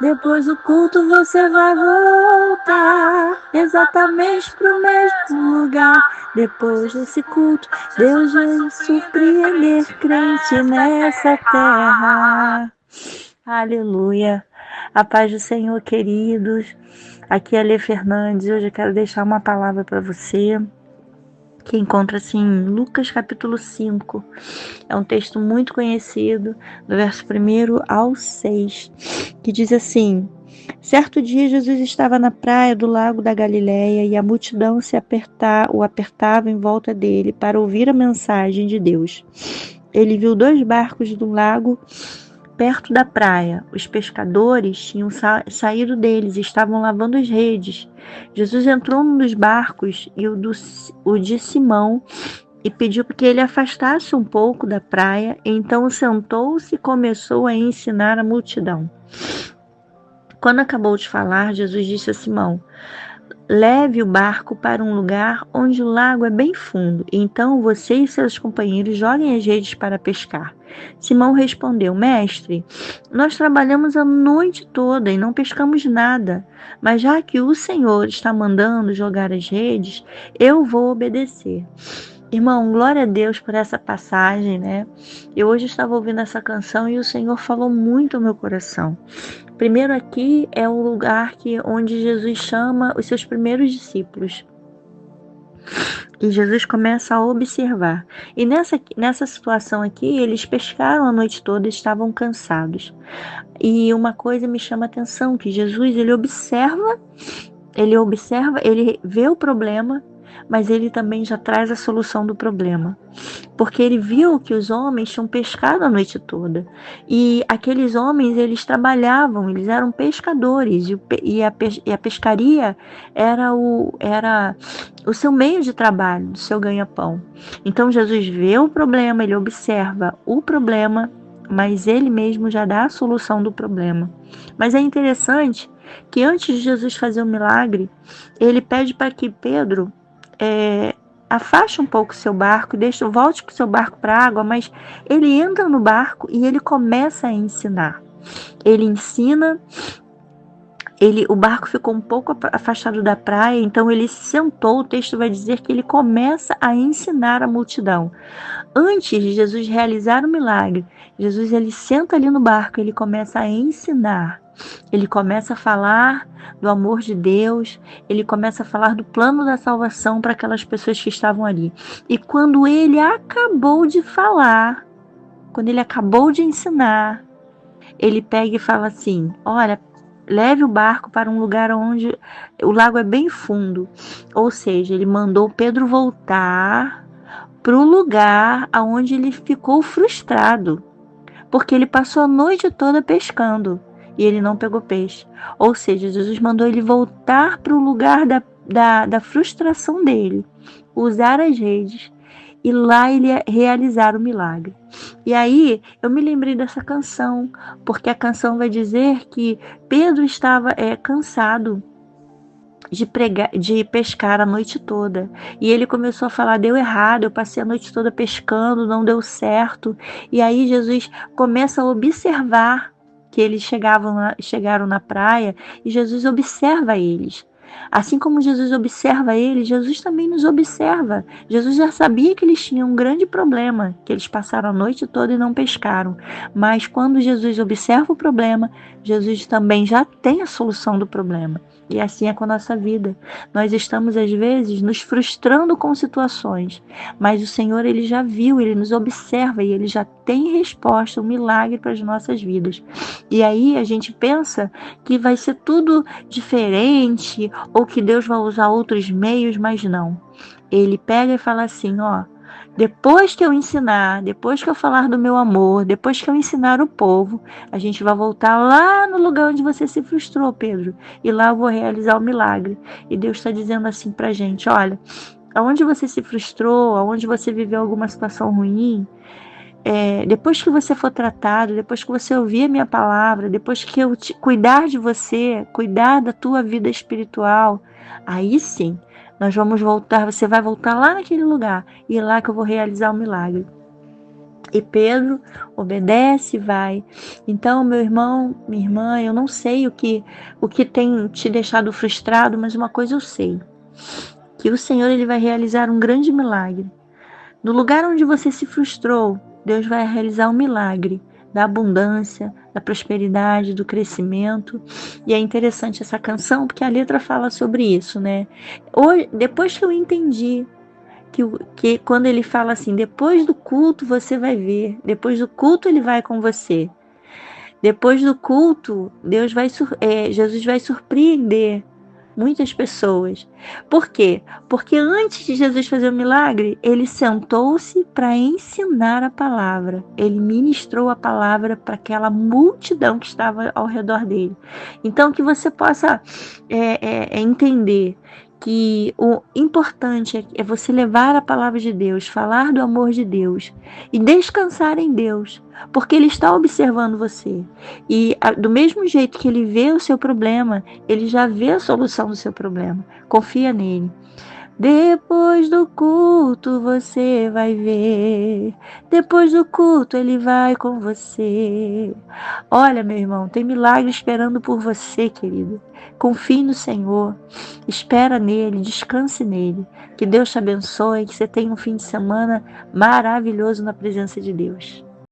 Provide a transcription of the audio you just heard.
Depois do culto você vai voltar exatamente pro mesmo lugar. Depois desse culto, Deus vai surpreender crente nessa terra. Aleluia. A paz do Senhor, queridos. Aqui é a Lê Fernandes. Hoje eu quero deixar uma palavra para você que encontra-se em Lucas capítulo 5. É um texto muito conhecido, do verso 1 ao 6, que diz assim: Certo dia Jesus estava na praia do lago da Galileia e a multidão o apertava em volta dele para ouvir a mensagem de Deus. Ele viu 2 barcos do lago perto da praia. Os pescadores tinham saído deles e estavam lavando as redes. Jesus entrou num dos barcos e o de Simão e pediu que ele afastasse um pouco da praia. Então sentou-se e começou a ensinar a multidão. Quando acabou de falar, Jesus disse a Simão: Leve o barco para um lugar onde o lago é bem fundo, e então você e seus companheiros joguem as redes para pescar. Simão respondeu: Mestre, nós trabalhamos a noite toda e não pescamos nada, mas já que o Senhor está mandando jogar as redes, eu vou obedecer. Irmão, glória a Deus por essa passagem, né? Eu hoje estava ouvindo essa canção e o Senhor falou muito ao meu coração. Primeiro aqui é o lugar onde Jesus chama os seus primeiros discípulos. E Jesus começa a observar. E nessa situação aqui, eles pescaram a noite toda e estavam cansados. E uma coisa me chama a atenção, que Jesus, ele observa, ele vê o problema, mas ele também já traz a solução do problema. Porque ele viu que os homens tinham pescado a noite toda. E aqueles homens, eles trabalhavam, eles eram pescadores. E a pescaria era o seu meio de trabalho, o seu ganha-pão. Então Jesus vê o problema, ele observa o problema, mas ele mesmo já dá a solução do problema. Mas é interessante que antes de Jesus fazer o milagre, ele pede para que Pedro afaste um pouco o seu barco, volte com o seu barco para a água, mas ele entra no barco e ele começa a ensinar. Ele ensina, o barco ficou um pouco afastado da praia, então ele sentou, o texto vai dizer que ele começa a ensinar a multidão. Antes de Jesus realizar o milagre, Jesus ele senta ali no barco, ele começa a ensinar. Ele começa a falar do amor de Deus, ele começa a falar do plano da salvação para aquelas pessoas que estavam ali. E quando ele acabou de falar, quando ele acabou de ensinar, ele pega e fala assim: olha, leve o barco para um lugar onde o lago é bem fundo. Ou seja, ele mandou Pedro voltar para o lugar onde ele ficou frustrado, porque ele passou a noite toda pescando e ele não pegou peixe. Ou seja, Jesus mandou ele voltar para o lugar da frustração dele, usar as redes e lá ele ia realizar o milagre. E aí eu me lembrei dessa canção, porque a canção vai dizer que Pedro estava cansado de pescar a noite toda. E ele começou a falar: deu errado, eu passei a noite toda pescando, não deu certo. E aí Jesus começa a observar que eles chegaram na praia, e Jesus observa eles. Assim como Jesus observa eles, Jesus também nos observa. Jesus já sabia que eles tinham um grande problema, que eles passaram a noite toda e não pescaram. Mas quando Jesus observa o problema, Jesus também já tem a solução do problema. E assim é com a nossa vida. Nós estamos, às vezes, nos frustrando com situações, mas o Senhor, ele já viu, ele nos observa e ele já tem resposta, um milagre para as nossas vidas. E aí a gente pensa que vai ser tudo diferente ou que Deus vai usar outros meios, mas não. Ele pega e fala assim: ó, depois que eu ensinar, depois que eu falar do meu amor, depois que eu ensinar o povo, a gente vai voltar lá no lugar onde você se frustrou, Pedro, e lá eu vou realizar o milagre. E Deus está dizendo assim pra gente: olha, aonde você se frustrou, aonde você viveu alguma situação ruim, depois que você for tratado, depois que você ouvir a minha palavra, depois que eu cuidar de você, cuidar da tua vida espiritual, aí sim, nós vamos voltar, você vai voltar lá naquele lugar, e é lá que eu vou realizar o milagre. E Pedro obedece e vai. Então, meu irmão, minha irmã, eu não sei o que tem te deixado frustrado, mas uma coisa eu sei, que o Senhor ele vai realizar um grande milagre. No lugar onde você se frustrou, Deus vai realizar um milagre da abundância, da prosperidade, do crescimento. E é interessante essa canção, porque a letra fala sobre isso, né? Hoje, depois que eu entendi que quando ele fala assim, depois do culto você vai ver, depois do culto ele vai com você. Depois do culto, Jesus vai surpreender muitas pessoas. Por quê? Porque antes de Jesus fazer o milagre, ele sentou-se para ensinar a palavra. Ele ministrou a palavra para aquela multidão que estava ao redor dele. Então, que você possa entender que o importante é você levar a palavra de Deus, falar do amor de Deus e descansar em Deus, porque Ele está observando você. E do mesmo jeito que Ele vê o seu problema, Ele já vê a solução do seu problema. Confia nele. Depois do culto você vai ver. Depois do culto ele vai com você. Olha, meu irmão, tem milagre esperando por você, querido. Confie no Senhor. Espera nele, descanse nele. Que Deus te abençoe, que você tenha um fim de semana maravilhoso na presença de Deus.